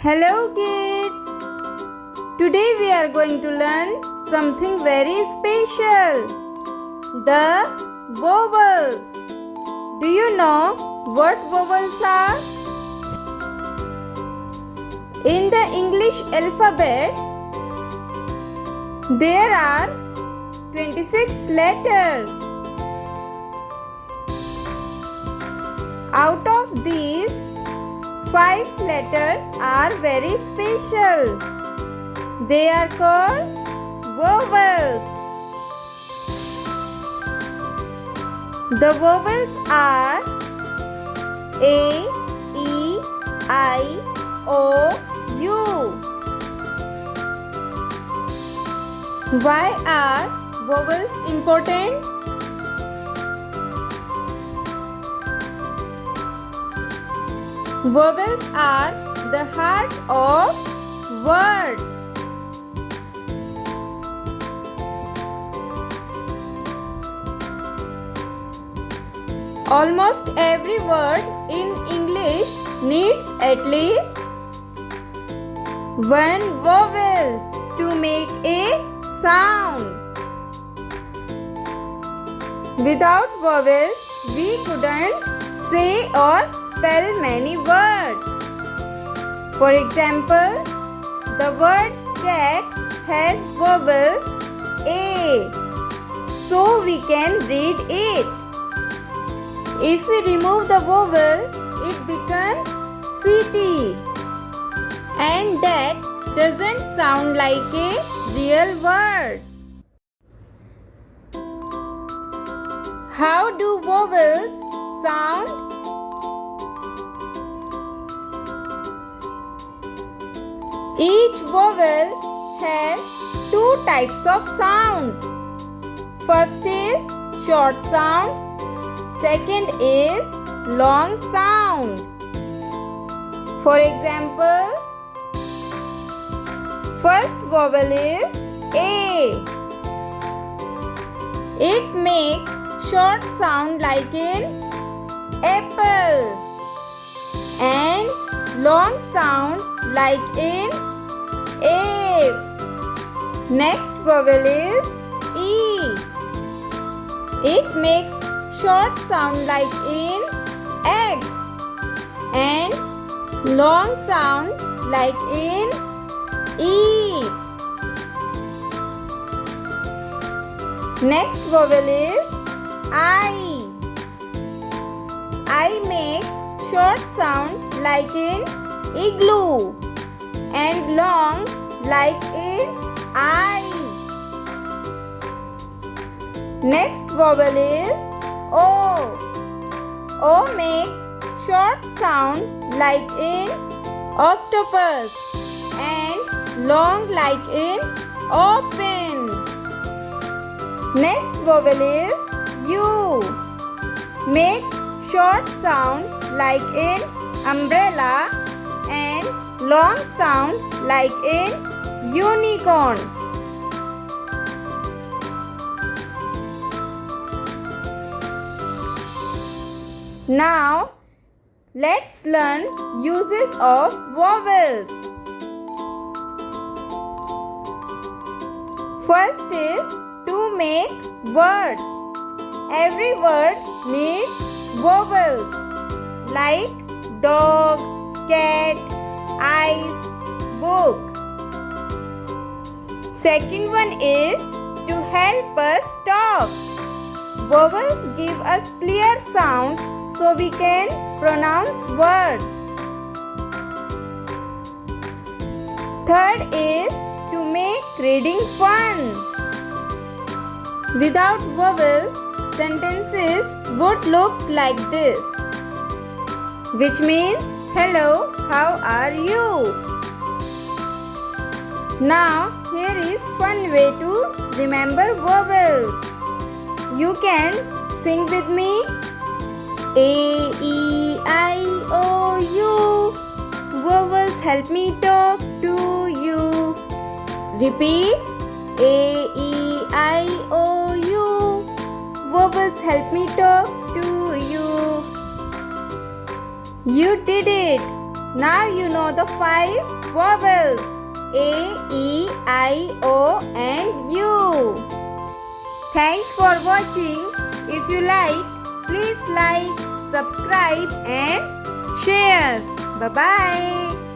Hello kids! Today we are going to learn something very special. The vowels. Do you know what vowels are? In the English alphabet, there are 26 letters. Out of these, 5 letters are very special. They are called vowels. The vowels are A, E, I, O, U. Why are vowels important? Vowels are the heart of words. Almost every word in English needs at least one vowel to make a sound. Without vowels, we couldn't say or spell many words. For example, the word cat has vowel A, so we can read it. If we remove the vowel, it becomes CT, and that doesn't sound like a real word. How do vowels sound? Each vowel has 2 types of sounds. First is short sound, second is long sound. For example, first vowel is A. It makes short sound like in apple and long sound like in ape. Next vowel is E. It makes short sound like in egg and long sound like in eat. Next vowel is I. I makes short sound like in igloo and long like in eyes. Next vowel is O. O makes short sound like in octopus and long like in open. Next vowel is U. Makes short sound like in umbrella and long sound like in unicorn. Now, let's learn uses of vowels. First is to make words. Every word needs vowels like dog, cat, eyes, book. Second one is to help us talk. Vowels give us clear sounds so we can pronounce words. Third is to make reading fun. Without vowels, sentences would look like this, which means hello, how are you? Now here is fun way to remember vowels. You can sing with me. AEIOU. Vowels help me talk to you. Repeat. AEIOU. Vowels help me talk to you. You did it. Now you know the 5 vowels A, E, I, O and U. Thanks for watching. If you like, please like, subscribe and share. Bye-bye.